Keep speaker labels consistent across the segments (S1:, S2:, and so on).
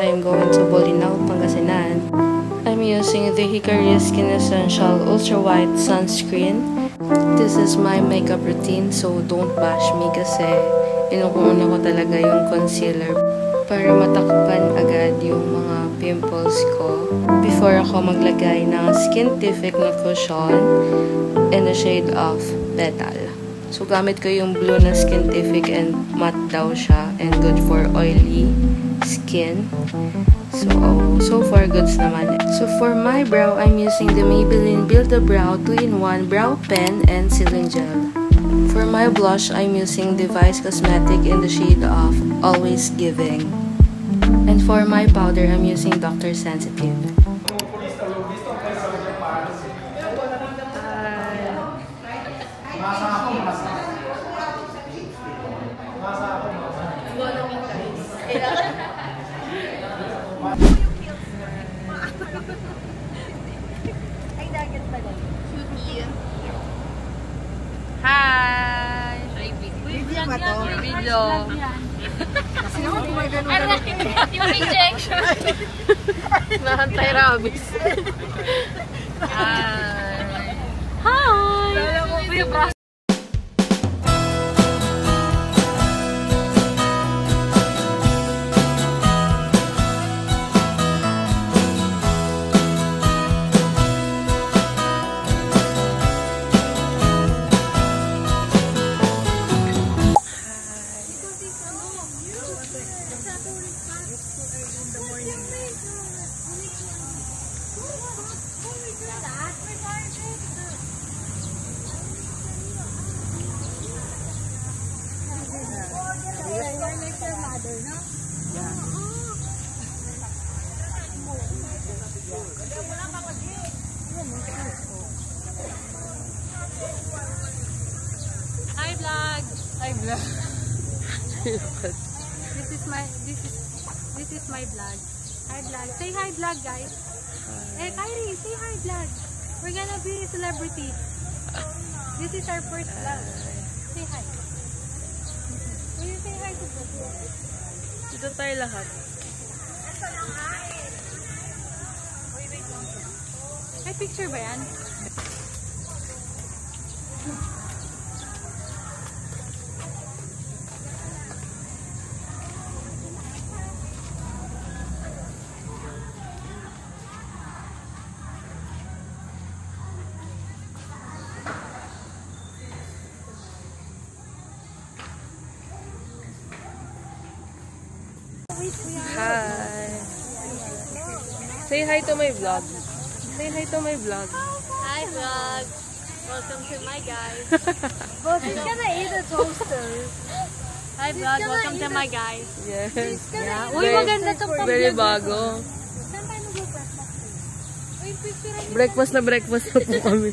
S1: I'm going to Bolinao, Pangasinan. I'm using the Hikaria Skin Essential Ultra White Sunscreen. This is my makeup routine, so don't bash me kasi inuuna ko talaga yung concealer para matakpan agad yung mga pimples ko before ako maglagay ng Skintific na cushion in the shade of Petal. So gamit ko yung blue na Skintific and matte daw siya and good for oily skin. So far goods naman. So for my brow, I'm using the Maybelline Build a Brow 2-in-1 Brow Pen and Sealing Gel. For my blush, I'm using the Vice Cosmetic in the shade of Always Giving. And for my powder, I'm using Dr. Sensitive.
S2: Hi! Video ba to? Video.
S3: Kasi naman kung may ganun
S2: Yung injection.
S1: Nahantay rabies.
S2: Hi! Hi! Hi vlog. Hi vlog. This is my vlog. Hi vlog. Say hi vlog guys. Hey Kyrie, say hi vlog. We're gonna be a celebrity. This is our first vlog. Say hi. Will you say hi to the vlog?
S1: Dito tayo lahat.
S2: May picture ba yan?
S1: Hi! Say hi to my vlog. Say hi to my vlog.
S2: Hi vlog! Welcome to my guys.
S3: But he's gonna eat a toaster.
S2: Hi vlog! Welcome to my guys.
S1: Yes.
S2: Yeah. Uy, maganda itong
S1: Very bago.
S3: Saan tayo mag-breakfast?
S2: Uy, picture
S1: Breakfast na po kami.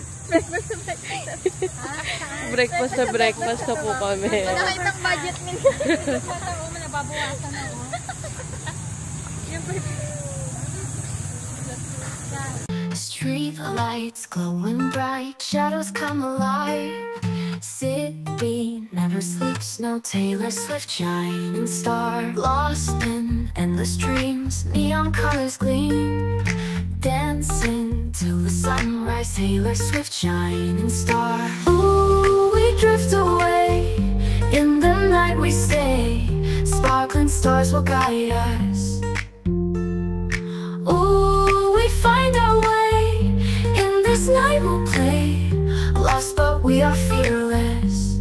S2: breakfast na
S1: Breakfast na po kami.
S2: Nakitang budget minsan.
S3: Nababawasan na ako.
S4: Street lights glowing bright, shadows come alive. City never sleeps, no Taylor Swift shining star. Lost in endless dreams, neon colors gleam. Dancing till the sunrise, Taylor Swift shining star. Ooh, we drift away, in the night we stay. Sparkling stars will guide us. Ooh, we find our way, in this night we'll play. Lost but we are fearless.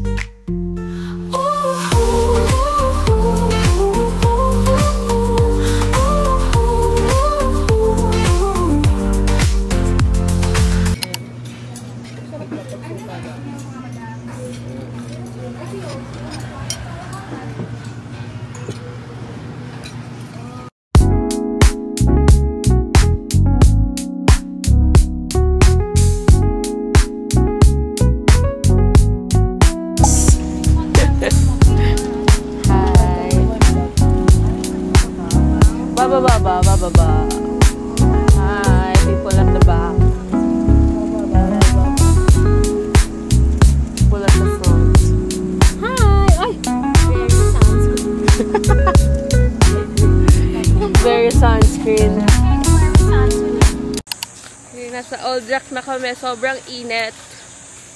S1: Nasa Old Rock na kami. Sobrang init.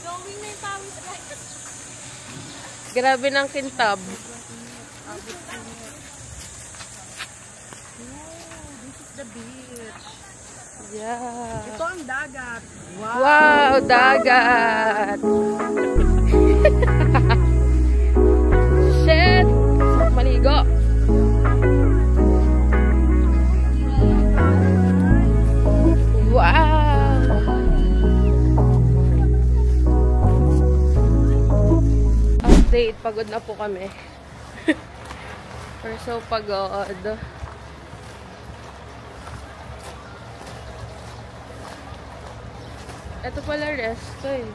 S3: Going na yung pawis, guys.
S1: Grabe ng kintab.
S2: This is the beach.
S1: Yeah.
S2: Ito ang dagat.
S1: Wow, dagat! Shit! Maligo! Wow! Update, pagod na po kami. We're so pagod. Ito pala resto eh.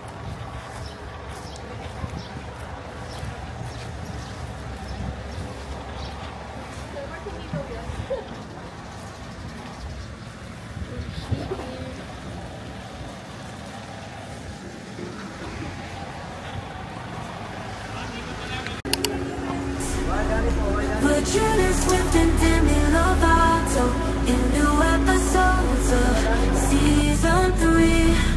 S4: Virginis with Demi Lovato in new episodes of season 3.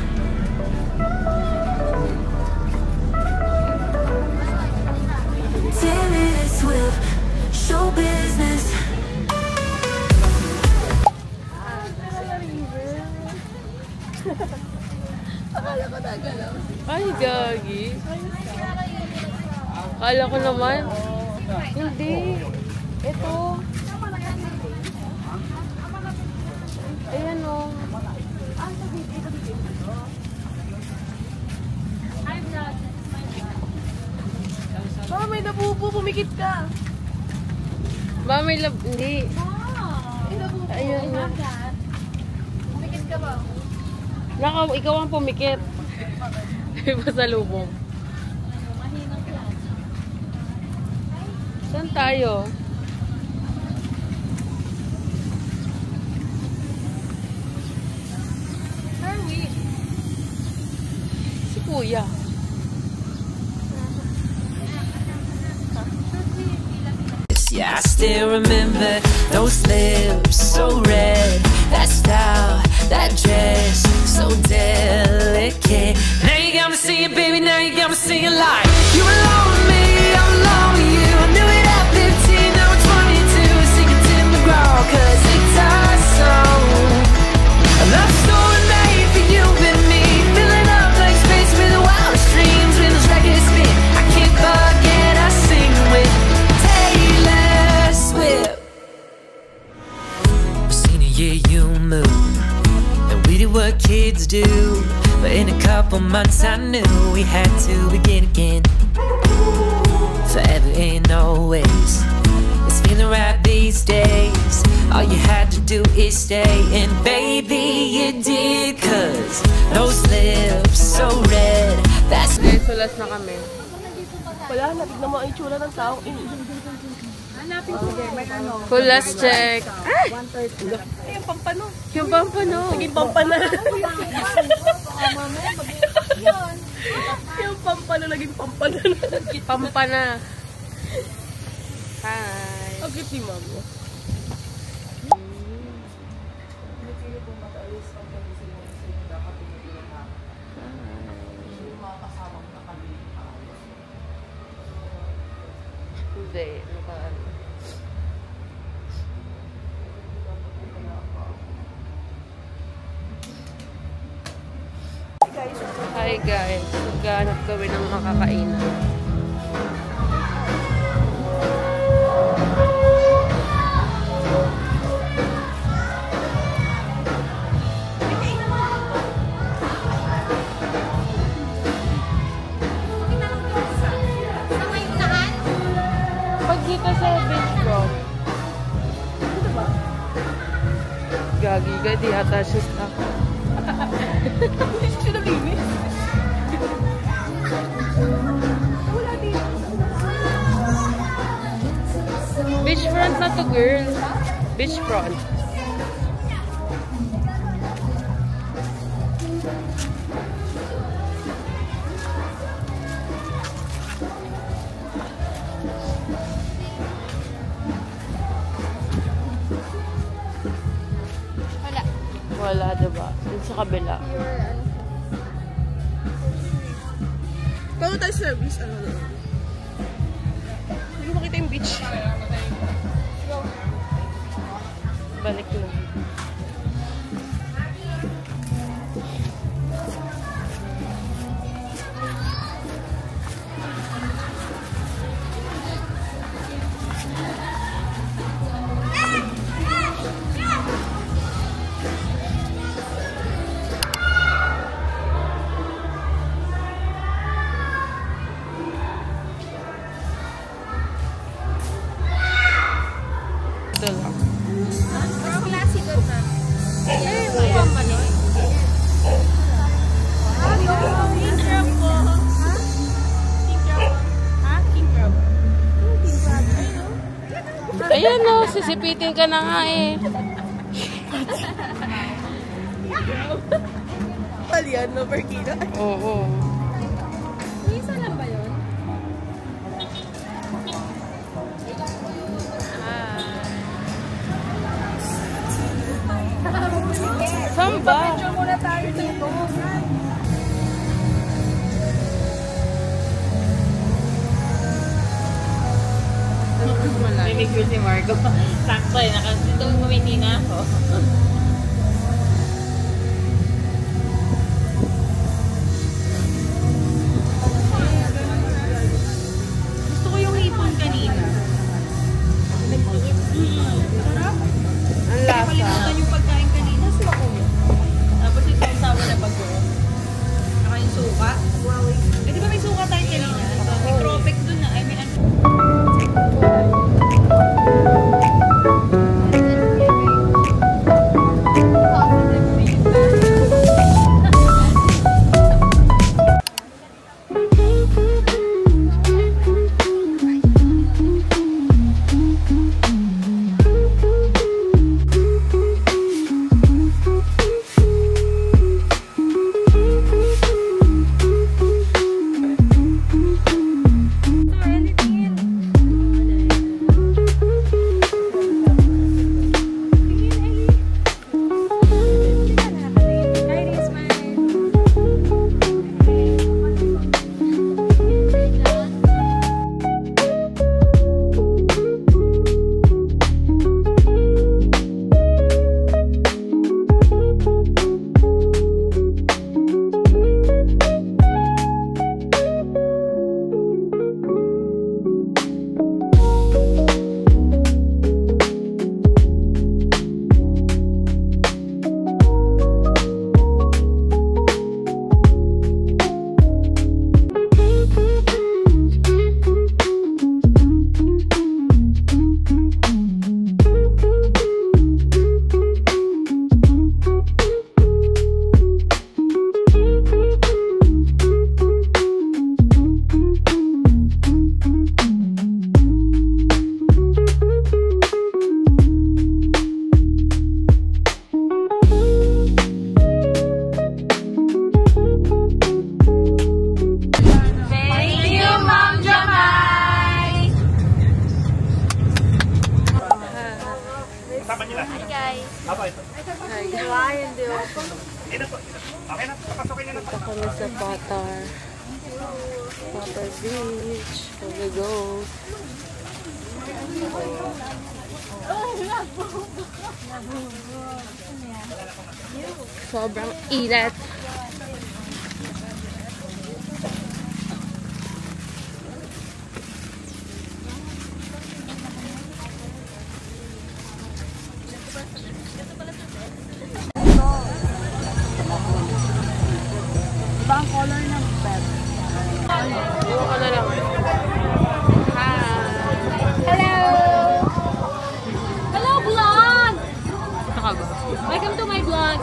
S4: Taylor Swift, show business.
S1: Ay, gagi. Kala ko naman. Hindi. Ito. Ayan o.
S2: Baka may nabubo, pumikit ka.
S1: Ba, may lab... Hindi. Ayun nga.
S3: Pumikit ka ba?
S1: Ikaw ang pumikit. Iba sa lubong.
S3: Mahinang class.
S1: Saan tayo?
S3: Where are we?
S1: Si Kuya.
S5: Yeah, I still remember those lips, so red. That style, that dress, so delicate. Now you got me singing, baby, now you got me singing like you alone with me, I'm alone with you. I knew it at 15, now it's 22. Sing it to McGraw, cause it's our song. A love story made for you and me, filling up like space with the wildest dreams. When those records spin, I can't forget I sing with Taylor Swift. Senior year you moved, and we did what kids do. But in a couple months I knew we had to begin again. Forever ain't always, it's feeling right these days. All you had to do is stay, and baby you did. Cause those lips so red, that's
S1: Guys, sulas na kami.
S2: Wala, natignan mo ang itsura ng tao. Hanapin ko. May ano.
S1: Full last check.
S2: Ay, yung pampano.
S1: Yung pampano.
S2: Naging pampana. Yung pampano, naging pampana.
S1: Pampana. Hi.
S2: Ang cute ni Ma'am.
S1: Hindi. Hi guys. Maghanap kami ng makakainan. Pag dito sa beachfront.
S2: Dito ba?
S1: Gagi ka, di ata siya stuck.
S2: Hindi siya nag-inis. Wala dito.
S1: Beachfront na to, girl. Beachfront. Wala, diba? Dun sa kabila.
S6: Bago tayo service, ano na? Hindi ko makita yung beach.
S1: Balik lang. Ito lang.
S3: Mas classy doon na. Eh, upang ba nun? King crab ko. Ha? King crab. Ha? King crab. King crab.
S1: Ayan o, sisipitin ka na nga eh.
S6: Palian, no, per kilo.
S1: Oo.
S3: Isa lang ba yun?
S1: Saan ba?
S3: Picture muna tayo dito.
S7: Rinig ko si Marco. Sakto eh. Dito kumiti na ako. Gusto ko yung hipon kanina.
S1: Ang lasa.
S7: Palimutan yung pagkain kanina. Tapos yung sausawa na bago. Saka yung suka. Eh di ba may suka tayo kanina? May tropic dun na. I mean,
S1: Kami sa Patar Beach. Here we go. Sobrang init.
S6: Iba ang color ng bed.
S1: Iwan ko na lang.
S3: Hello, vlog!
S1: Ito ka ba?
S3: Welcome to my vlog.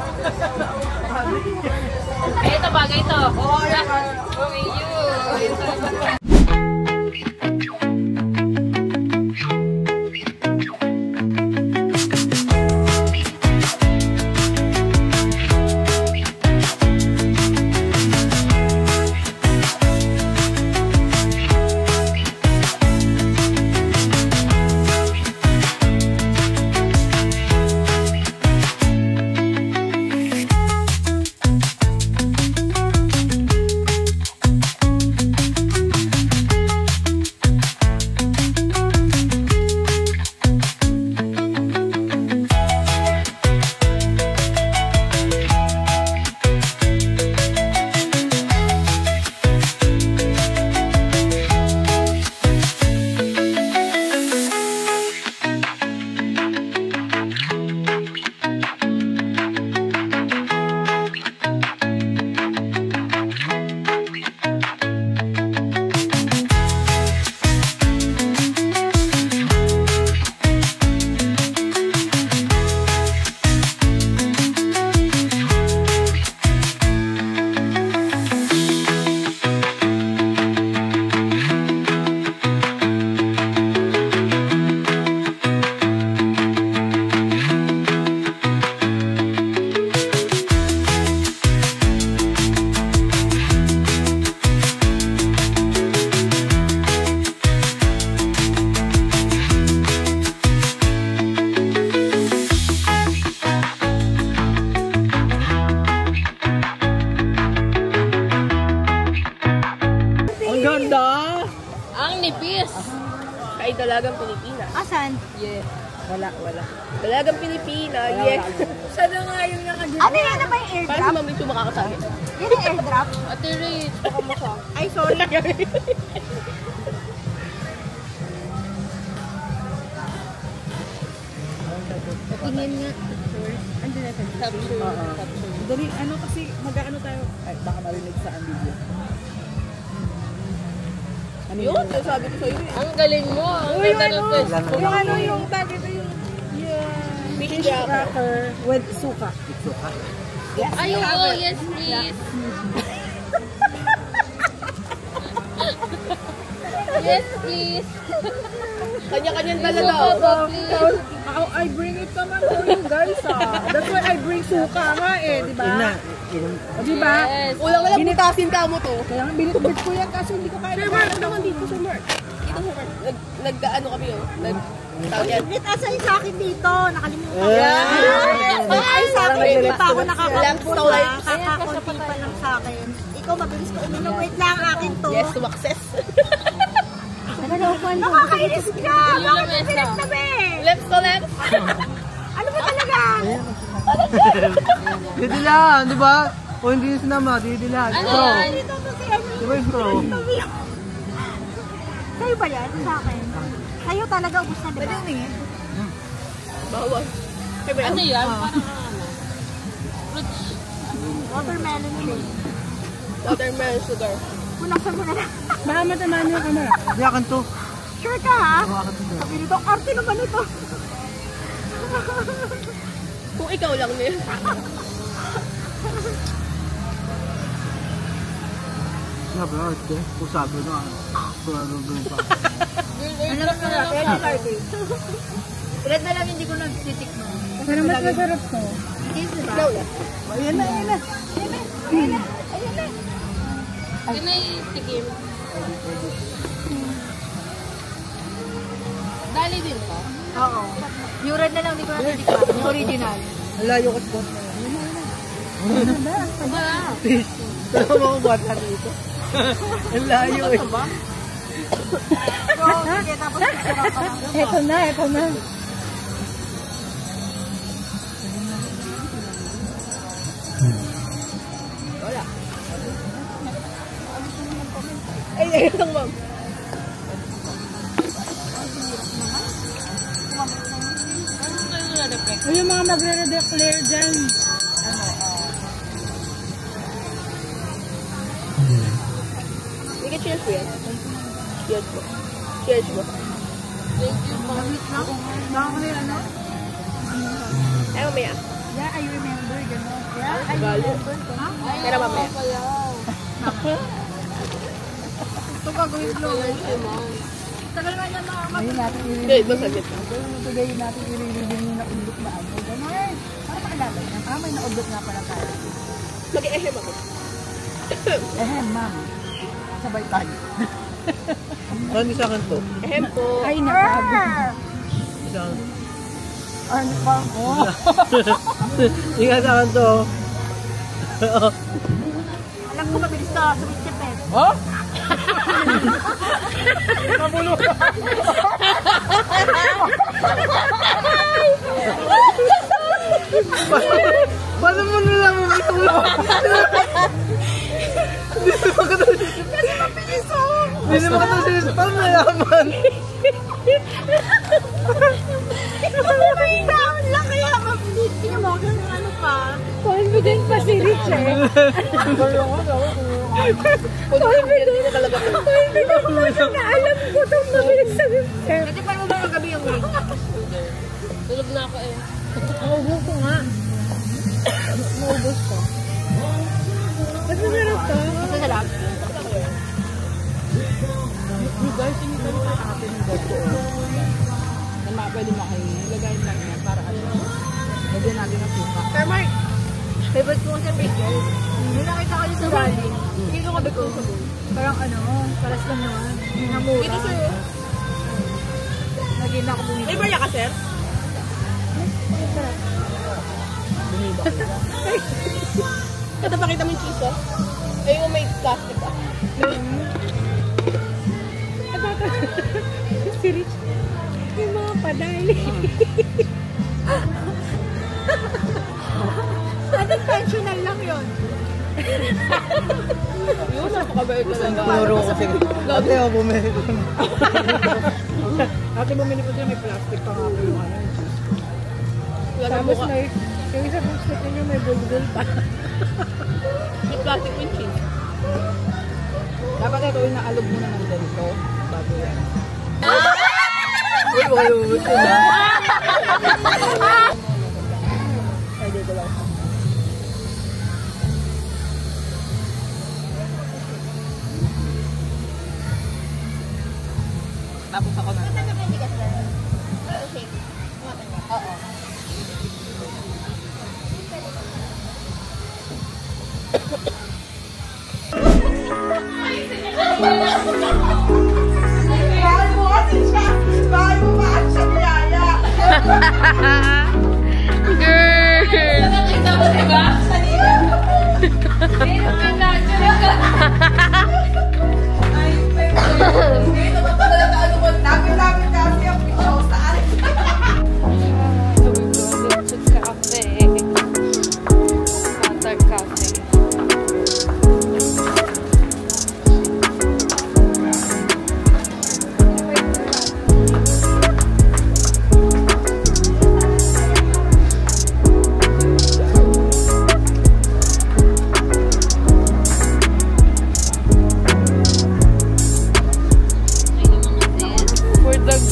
S7: ay, ito bagay ito. Oh, you.
S6: Dalagang Pilipina.
S2: Asan?
S6: Yeah.
S7: Wala.
S6: Dalagang Pilipina. Yeah.
S7: Siya na nga yung nakagin.
S2: Ano yan na ba yung
S6: Para si
S2: airdrop?
S6: Mami Chu makakasabi.
S2: Yan yung airdrop?
S6: Ate Rich, baka mo siya.
S2: Ay, sorry. Tingin nga.
S7: Ando na tayo.
S6: Capture.
S7: Dali, ano kasi, mag-ano tayo. Ay, baka marinig sa video. Ano
S6: Yun, yung sabi ko sa'yo eh.
S1: Ang galing mo. Ang ganda ng twist.
S7: Yung ano yung tag ito yung
S6: Fish wrapper.
S7: cracker with suka. Yes,
S1: Ay, oo, yes, please. Yes, please.
S6: Kanya-kanyang dala daw.
S1: Suka, please.
S7: I bring it naman for you guys That's why I bring suka nga di ba? Di ba?
S1: Yes.
S6: Ulang wala butasin ka mo to.
S7: Kaya nga binitbit ko yan kaso hindi ko kaya.
S6: Sir Mark, naman dito, Sir Mark. Dito, Sir Mark. Nag-ano kami tawag yan.
S2: Bit asa yung sa akin dito. Nakalimutan ko.
S6: Ay,
S2: Sa akin, hindi pa ako
S6: Lamps
S2: nakakalimpo
S6: to
S2: na.
S6: lights.
S2: Kakakunti pa lang sa akin. Ikaw, mabilis ko uminom. Wait lang, akin to.
S6: Yes, success.
S2: Nakakainis ka! Bakit mo pinagsabi?
S6: Left to left.
S2: Ano ba talaga?
S8: Dito lang, di ba? O hindi yung sinama, dito lang.
S1: Ano
S8: Straw.
S1: yan?
S2: Dito to si ano?
S8: Di ba yung straw?
S2: Sa'yo ba yan? Sa akin? Sa'yo talaga ubus na, diba?
S6: Bawal.
S1: Ano yan?
S2: Watermelon yun.
S6: Watermelon sugar.
S2: Punaksan mo na lang.
S7: Baka matamaan yung camera.
S8: Di akin to.
S2: Sure ka, ha?
S8: Hawakan to.
S2: Sabi nito, arte naman ito.
S6: Kung ikaw lang niya.
S8: Sabi na, ito. Kung sabi na, ano pa.
S2: Alam mo na, kaya di carte. Ilan na lang hindi ko nagtitik mo.
S7: Pero mas masarap to.
S2: Yes, diba?
S6: Ikaw lang.
S7: Ayan na.
S1: Tinay-tikim. Dali din to.
S2: Oo. Yung red na lang, hindi ko natitikman. Yung original.
S8: Ang layo ko spot na yan. Fish. Saan mo ko bata dito? Ang layo eh.
S2: So, sige, tapos sisira pa lang.
S7: Eto na.
S6: Ay, ayun lang, ma'am.
S7: O yung mga magre-declare dyan.
S6: Sige, cheers po yan. Cheers po. Cheers po. Ay, mamaya.
S2: Yeah, I remember, gano'n. Yeah, I
S6: Galo.
S2: remember.
S6: Pero mamaya.
S2: Ito gagawin ko. Tagal nga niya
S7: Ayun natin
S6: Wait, masagit.
S7: Today natin i-review yung naudlot na ano. Gano'n. Para pakilala niya. May naudlot nga pala tayo.
S6: Mag-ehem ako.
S7: Ma'am. Sabay tayo.
S8: Ano sa akin to?
S6: Ehem po.
S7: Ay, nakabi.
S8: Isang...
S7: Ano pa?
S8: Ingat sa akin to.
S2: Alam ko mabilis ka, sumit siya, Pet.
S8: Oh? Paano mo nalaman ito? Hindi naman katulad. Paano nalaman?
S2: Down lang kaya mabilis. Tingnan mo, ganun ano pa.
S7: Confident pa si Rich eh.
S6: Confident na talaga.
S7: Confident mo na alam ko itong mabilis sa Rich.
S2: Kasi paano mo ba magabi yung ring?
S1: Tulog na ako eh.
S7: Naubos ko nga. Naubos ko. Mas masarap to.
S2: Masarap.
S7: Guys, hindi ko sa atin yung gato. Na pwede makilagay lang yan para ano. Lagyan natin ang suka.
S2: Sir Mark, favorite ko sa bagel. Yung nakita ko yung sa rally. Hindi ko kabi ko sa bowl. Parang ano, paras lang naman. Namura.
S6: Dito sa'yo.
S2: Naging ako bumili.
S6: May barya ka, sir? Ito, pakita mo yung cheese, oh. Ayun yung may plastic, ah.
S7: Si Rich. dahil. Unintentional lang yun. Yun, napakabait talaga.
S8: Puro kasi. Ate, ako bumili ko.
S7: Ate, bumili ko siya, may plastic pa nga po yung ano. Tapos may, yung isa kong stick niyo may bulbul pa.
S6: May plastic with cheese.
S7: Dapat ito yung naalog mo na ng ganito. Bago yan.
S8: Uy, malulot yun ha.
S7: Ay, dito lang.
S6: Tapos ako na.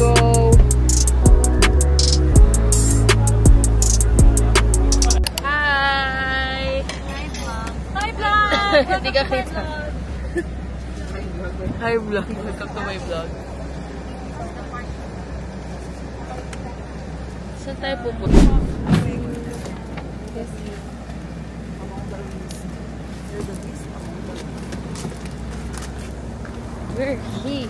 S6: Oo. Hindi ka kita. Hi vlog. Welcome to my vlog. Saan tayo pupunta?
S1: We're here.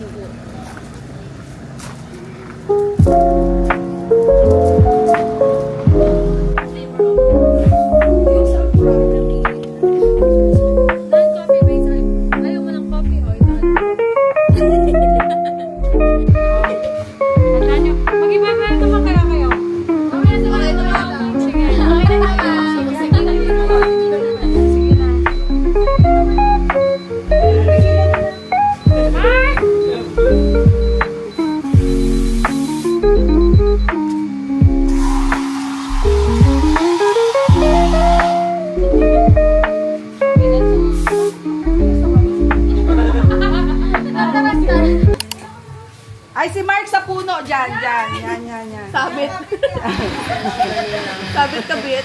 S7: Ay, si Mark sa puno. Diyan. Yan. Sabit. Sabit ka, Bet.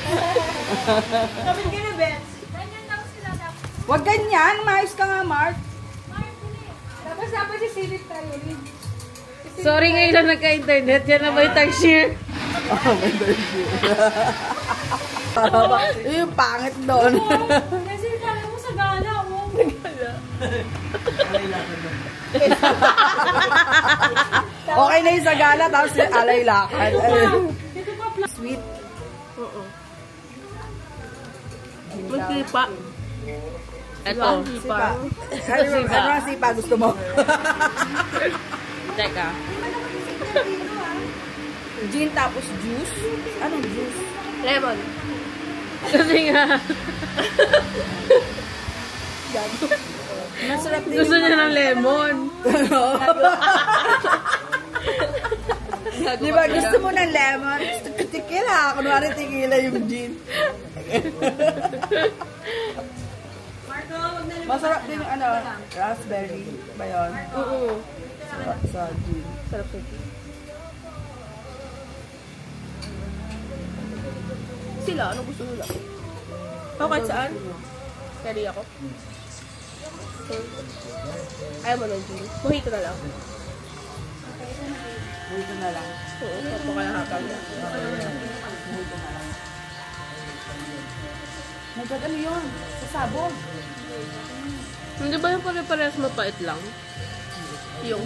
S7: Sabit ka na, Bet. Ganyan lang sila. Huwag ganyan. Maayos ka nga, Mark. Tapos si Silip tayo.
S1: Sorry ngayon lang nagka-internet. Yan na ba yung tag-share?
S8: Oh, may dahil.
S7: Yung pangit doon.
S2: Kasi kala mo sa gala, oh.
S7: Okay na yung sa gala, tapos alay lakad. Sweet.
S6: Oo. Magsipa. Ito.
S7: Sipa. Ano ang sipa gusto mo?
S6: Teka.
S7: Gin tapos juice? Anong juice?
S6: Lemon.
S1: Kasi nga.
S7: Masarap din.
S1: Gusto niya ng lemon.
S7: Di ba gusto mo ng lemon? Gusto ko tequila. Kunwari tequila yung gin. Masarap din yung raspberry ba yun?
S6: Oo.
S7: Sa gin.
S6: Sarap sa gin. Sila, ano gusto nila? Kahit saan? Carry ako. Ayaw mo ng gin. Mojito na lang.
S7: Mojito na lang.
S6: Oo, napakalahapan na.
S7: Mojito na lang. Nagad ano yun? Sasabog.
S6: Hindi ba yung pare-parehas mapait lang? Yung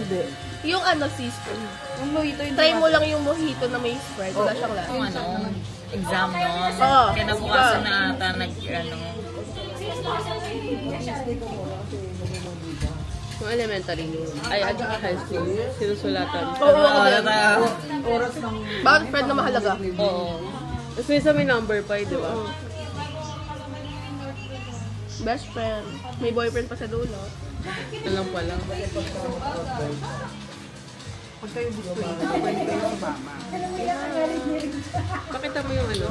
S6: yung ano, sister.
S7: Yung mojito yung
S6: Try mo lang yung mojito na may Sprite. Wala siyang lahat.
S3: Yung ano, exam nun.
S6: Oo.
S3: Kinabukasan na ata
S6: Yung elementary. Ay, at saka high school. Sinusulatan.
S7: Bakit friend na mahalaga?
S6: Oo. Tapos minsan may number pa, di ba?
S7: Best friend. May boyfriend pa sa dulo.
S6: Alam pala.
S8: Pag kayo gusto yun, pwede kayo sumama.
S6: Pakita mo yung ano?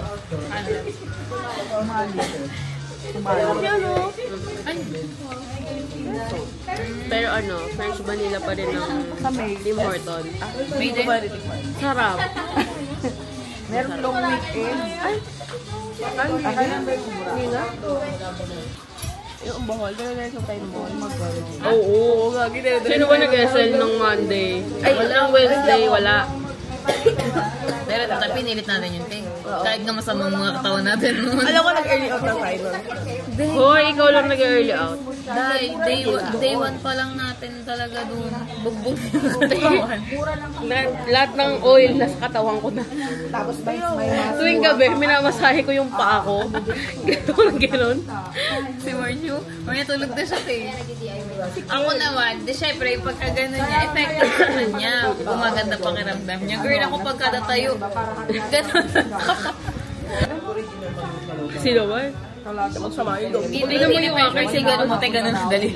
S6: Pero ano, French vanilla pa rin ng Tim Horton. Sarap.
S8: Meron long weekend.
S7: Hindi na? Yung bohol. Gano'n na yung tayo ng bohol.
S6: Oo. Sino ba nag-SL nung Monday? Ay, walang Wednesday, wala.
S3: Pero pinilit natin yun, Ting. Kahit nga masamang mga katawan natin noon.
S7: Alam ko nag-early out ng final.
S6: Hoy, ikaw lang nag-early out.
S3: Dahil day 1 pa lang natin talaga doon. Bugbog yung katawan.
S6: Lahat ng oil nasa katawan ko na.
S7: Tapos may mask.
S6: Tuwing gabi, minamasahe ko yung paa ko. Gano'n.
S3: Si Marju, may tulog na siya, Ting. Ako naman, di syempre, pagka gano'n niya, effective sa kanya. Gumaganda pakiramdam niya. Girl, ako pagkada tayo. Gano'n.
S6: Sino ba?
S7: Magsama yun doon.
S3: Hindi mo yung kasi gano'n mo tayo gano'n dali.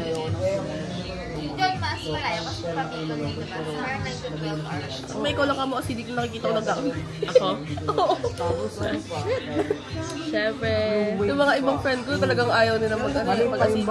S7: May ikaw lang ka mo kasi di ko nakikita ko nag-ako.
S6: Ako? Siyempre.
S7: Yung mga ibang friend ko talagang ayaw nila mag-acidic.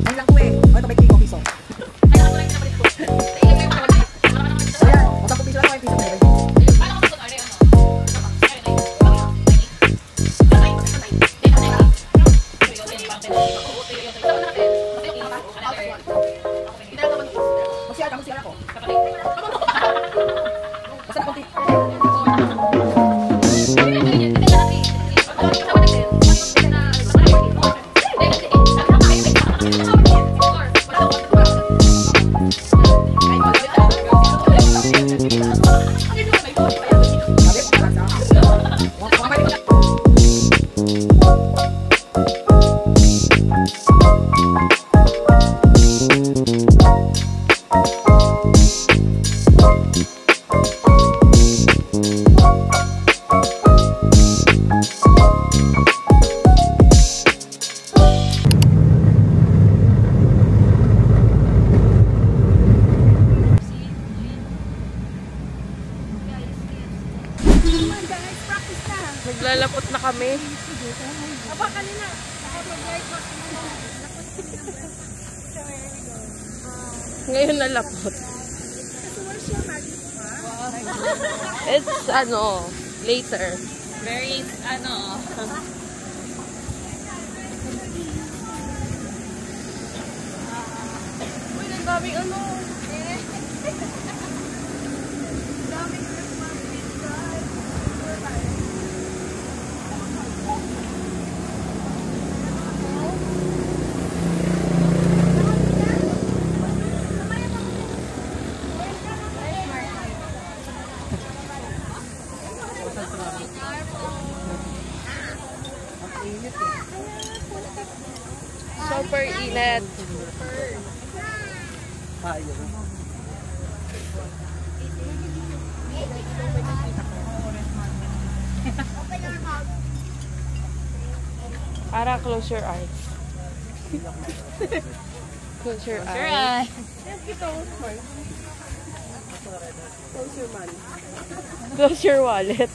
S8: Ang lang ko eh. Ito may king piso. Ayan, masang piso lang ko yung piso. Magsiyara ko. Basta na konti.
S6: Naglalapot na kami.
S2: Aba, kanina.
S6: Ngayon nalapot. It's ano, later.
S3: Very,
S7: Uy, ang daming ano.
S6: Super init. Para close your eyes. Close your eyes. Close your man.
S1: Close your wallet.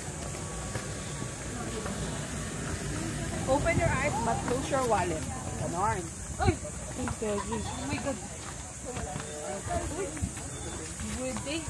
S6: Open your eyes, but close your wallet. Ganon. Ay!
S1: Okay,
S6: Oh my God. Good day.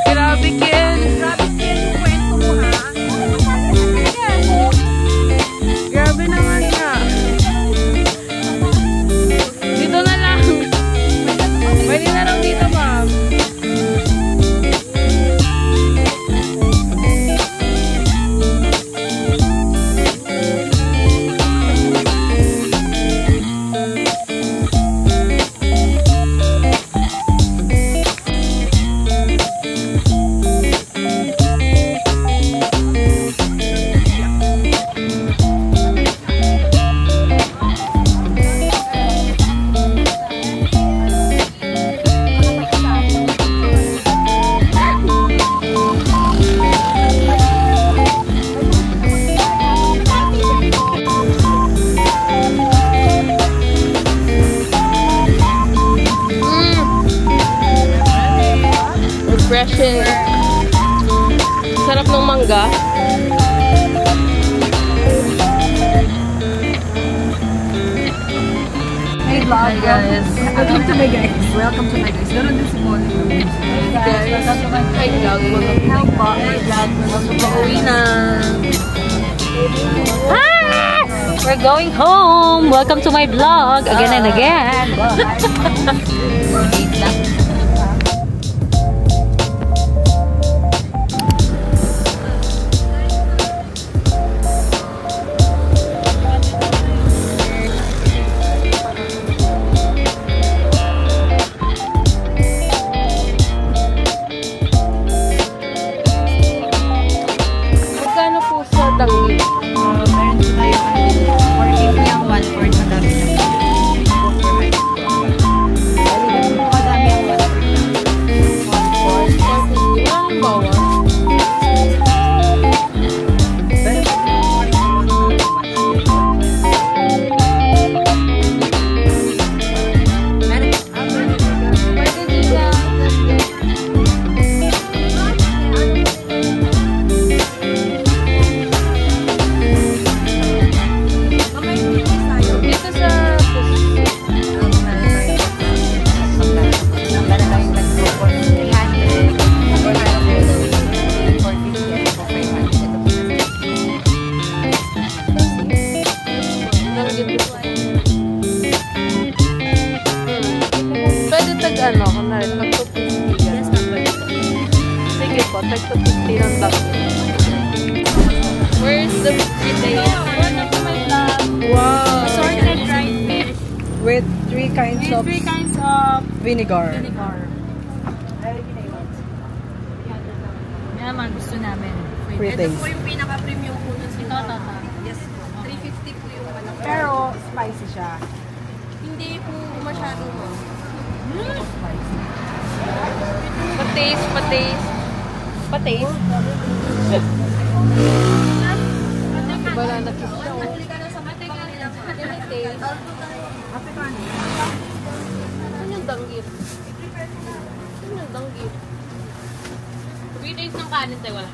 S1: Grabe, Ken. Grabe naman nga. Dito na lang. Pwede na lang dito, ma'am. Refreshing. Sarap ng mangga.
S7: Hey vlog,
S1: Hi guys.
S7: welcome to my guys. Welcome to my guys. Ganun din si Molly.
S1: Guys, hi vlog.
S7: Help po. Hey vlog.
S1: Pauwi na.
S7: We're going home. Welcome to my vlog again and again.
S1: Magkano po sa dangli?
S7: Meron tayo for if yung 1/4 madami na. Madami ang 1/4.
S1: Ang bawas. Pwede dito. Dito sa pwede tag ano, kunwari, tag 250 yan. Sige po, tag 250 lang daw. Where's the potato?
S3: Welcome to my vlog.
S1: Wow!
S3: Assorted dried fish
S6: With 3 kinds
S3: with
S6: of
S3: 3 kinds of
S6: vinegar.
S3: vinegar. Yan naman gusto namin.
S6: Free taste.
S2: Yung pinaka-premium po nun.
S3: Ito.
S2: Yes. 350 po yung malaki.
S6: Pero spicy siya.
S2: Hindi po masyadong
S1: Pataste. Pataste. Wala na siya. Ano yung danggit? Ano yung danggit?
S3: Free taste ng kanin tayo wala.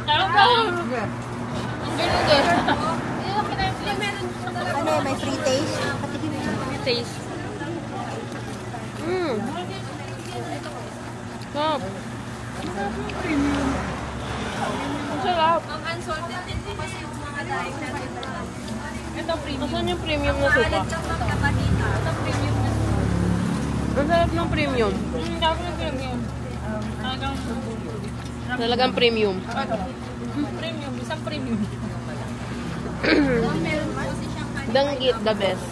S2: Ano
S3: Ang ganun din.
S2: Ano may free taste?
S1: Taste. Sarap. Ang sarap.
S2: Ang unsalted din po kasi yung mga daing natin.
S3: Ito premium.
S1: Asan yung premium na suka?
S2: Alit lang magkapahita.
S3: Ito premium na.
S1: Ang sarap ng premium.
S3: Dapat ng premium.
S1: Talagang premium.
S3: Premium. Isang premium.
S1: Danggit, the best.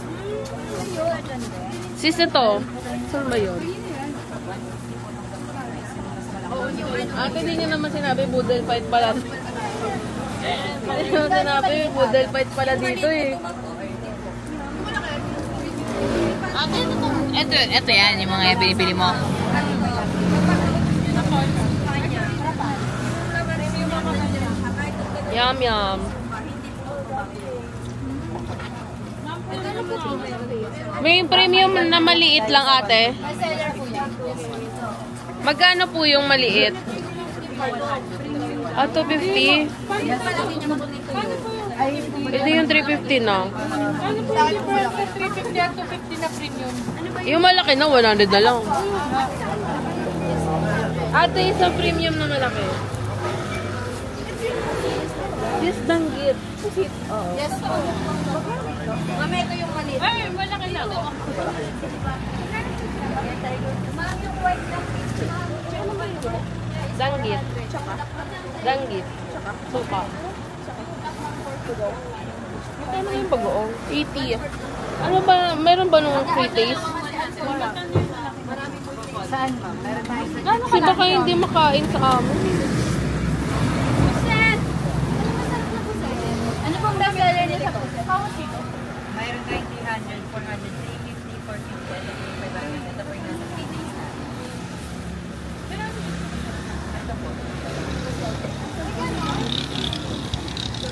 S1: Sis, ito. Saan ba yun? Ate, hindi niya naman sinabi, Boodle fight pala.
S6: Hindi mo sinabi, poodle fight pala dito eh.
S3: Ito yan, yung mga binibili mo.
S6: Yum, yum. May premium na maliit lang, ate. Magkano po yung maliit? 250. Ito yung 350 na.
S2: Ano po yung difference sa 350 at 250 na premium?
S6: Yung malaki na, 100 na lang. Ate, isang premium na malaki. Yes, danggit.
S2: Yes, po. Mami, ito yung maliit.
S3: Ay, malaki lang.
S6: Danggit. Danggit. Suka. Ano yung bagoong? 80. Ano ba, meron ba nung free taste?
S2: Saan, ma'am? Meron tayo sa...
S6: Kasi baka hindi makain sa amin.
S2: Ano pong bestseller niya sa puset?
S7: Mayroon tayong 300, 400, 350, 450, 500. Ito po yung nasa 3 days na.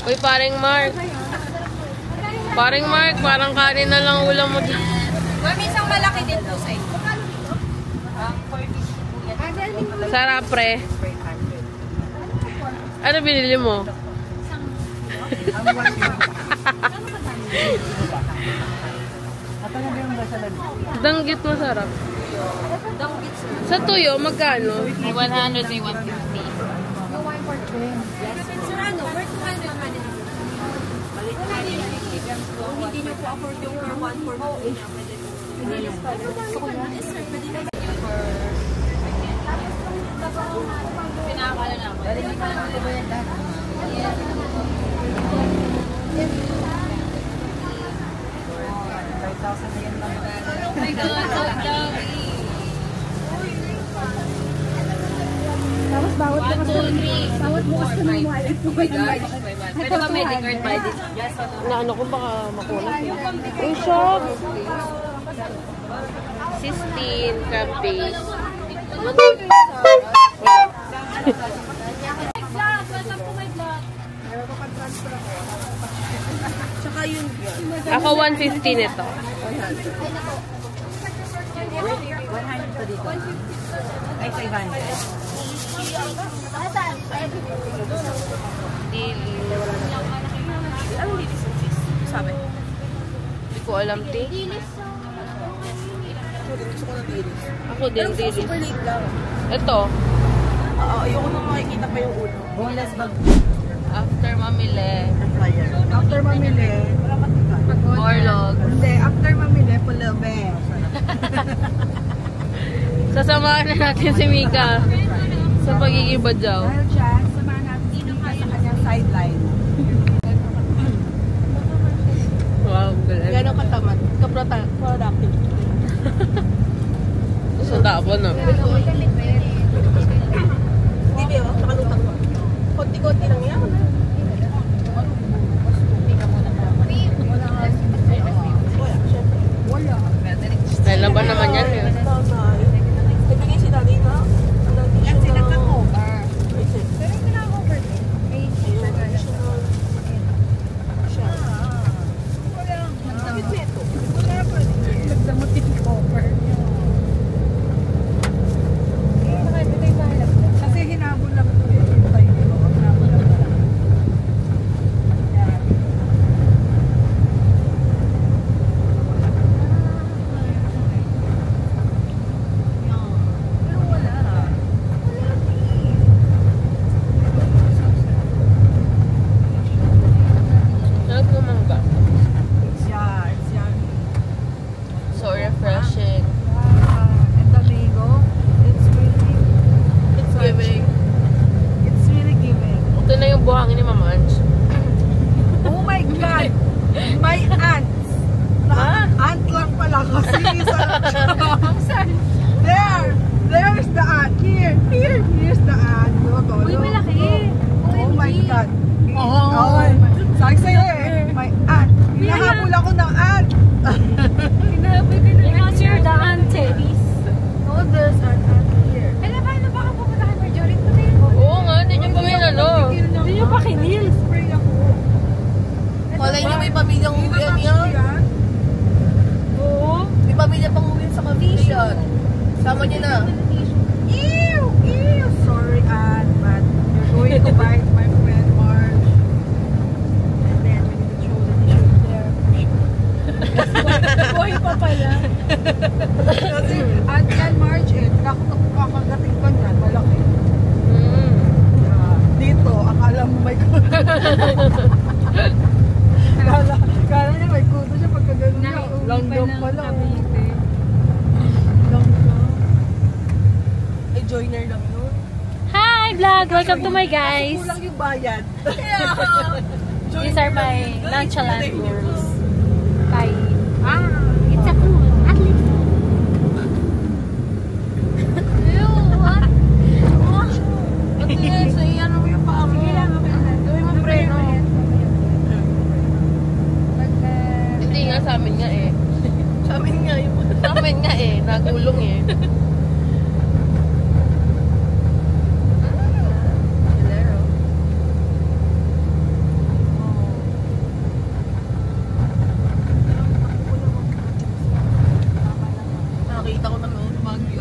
S6: Uy, paring Mark. Paring Mark, parang kanin na lang ulam mo dyan.
S7: Mami, isang malaki din po sa inyo.
S6: Sarap, pre. Ano binili mo? Danggit masarap. Sa tuyo, magkano?
S3: 100 may 150.
S2: Sir, ano? Worth 200 man din. Kung hindi nyo po afford yung per 1 for
S3: Pinakakala na ako. Oh my God, so dami. Tapos bawat bukas 4, 5. Oh my God. Pwede ba Medicare by this?
S6: Na ano ko baka makulat. Uy, shop! 16 crab base. Ako 150 nito.
S7: 100 pa dito. Ay, 500.
S6: Dili.
S7: Anong dilis yung fish? Sabi?
S6: Hindi ko alam, te.
S7: Gusto ko ng dilis.
S6: Ako din, dili.
S7: Super late lang.
S6: Ito.
S7: Ayoko nang makikita pa yung ulo. Boneless bag.
S6: After mamili.
S7: After mamili,
S6: Morlog.
S7: hindi, after mamili, pulabe.
S6: Sasamahan na natin si Mika sa pagiging badyaw.
S7: Dahil dyan, samahan natin si Mika sa kanyang sideline.
S6: Wow, galing.
S7: Gano'ng katamad? Ka-productive.
S6: Sa tapon, no?
S7: Hindi ba? Nakalutang mo. Konti-konti lang yan.
S6: Style na ba naman yan, eh?
S7: Nagbigay si daddy na. Yan sila ka-cover. Pero yung pinaka-cover din. Nagdamot yung cover. Kasi hinabol lang ito. Hinabol lang.
S6: may pamilyang uwian yan. Oo. May pamilya pang uwian sa Mavision. Sama niyo na.
S7: Ew! Ew! Sorry, Ann, but you're going to buy my friend Marge. And then we need to show the t-shirt there. Boy pa pala. Kasi, Aunt and Marge, kakagating ko niyan, malaki. Dito, akala mo may kuto. Kala niya may kuto siya pagka gano'n niya. Langgam pala.
S6: Ay, joiner lang yun.
S2: Hi vlog! Welcome to my guys!
S7: Kulang yung bayad.
S2: These are my nonchalant girls. Kai. It's a cool. At least.
S6: Ew, what? Ba't nga, so iyan mo yung paa mo? Gawin mo preno.
S3: Hindi nga, sa amin nga eh.
S6: Sa amin nga yung...
S3: Sa amin nga eh, nagulong eh.
S6: Nakita ko na noon, Baguio.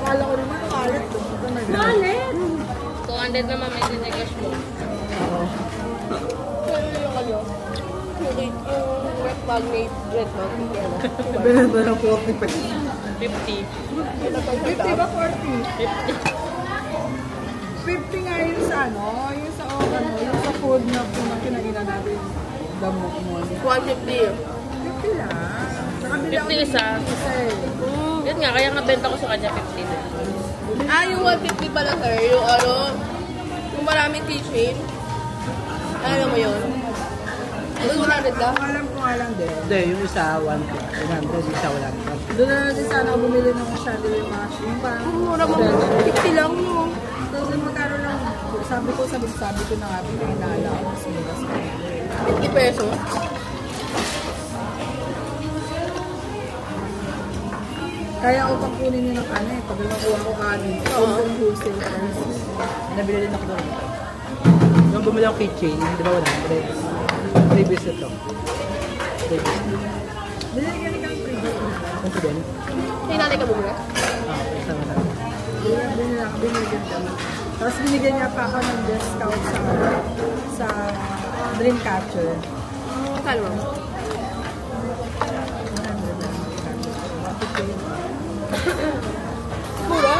S7: Akala ko naman kalit.
S2: Wallet!
S3: 200 naman may dinigas mo.
S6: Yung wet magnet, red magnet.
S8: Binenta ng 40 pa.
S3: 50.
S7: 50 ba 40? 50 nga yun sa ano, yung sa yung sa food na kinainan natin. Damo mo.
S6: 150.
S7: 50 lang. Nakabili ako
S3: 50 isa.
S7: isa eh.
S3: Yun nga, kaya nga benta ko sa kanya 50 din.
S6: Yung 150 pala sir, yung ano, yung maraming keychain. Ano mo yun? Yung 100 ka?
S7: Alam ko nga lang din.
S8: Hindi, yung isa 100, isa wala.
S7: Doon na natin sana ako bumili ng chandelier mash. Yung parang
S6: Mura mo, 50 lang no.
S7: Tapos magkano lang. Sabi ko na nga, pinala ako mas migas ko.
S6: 50 pesos?
S7: Kaya ako pang kunin niya ng kanin. Pag nakuha ko kanin, yung wholesale price.
S8: Nabili din ako doon. Nung bumili ako keychain, di ba 100? Previous ito. Previous.
S7: Binigyan ka ng previous.
S8: Ito din?
S6: May nanay ka bumula?
S8: Isang na.
S7: Binigyan ka. Tapos binigyan niya pa ako ng discount sa Dreamcatcher.
S6: Kala mo? Mura?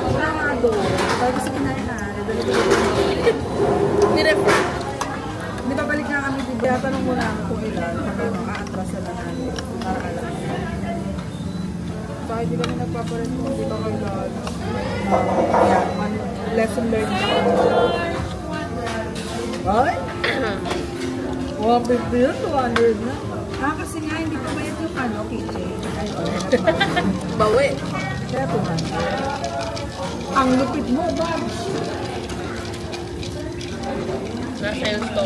S7: Mura nga doon. Pag gusto ko na yun
S6: Ni-refer?
S7: Di ba balik nga kami dito? Tanong muna ako kung ilan. Kami aatras na namin. Para alam. Bakit di kami nagpapalit kung hindi ba kailan? Lesson learned na kami. Ay? 150 yun, 200 na. Kasi nga, hindi pa bayad yung ano, keychain.
S6: Bawi.
S7: Kaya 200. Ang lupit mo, Babs.
S3: Nasa sales to.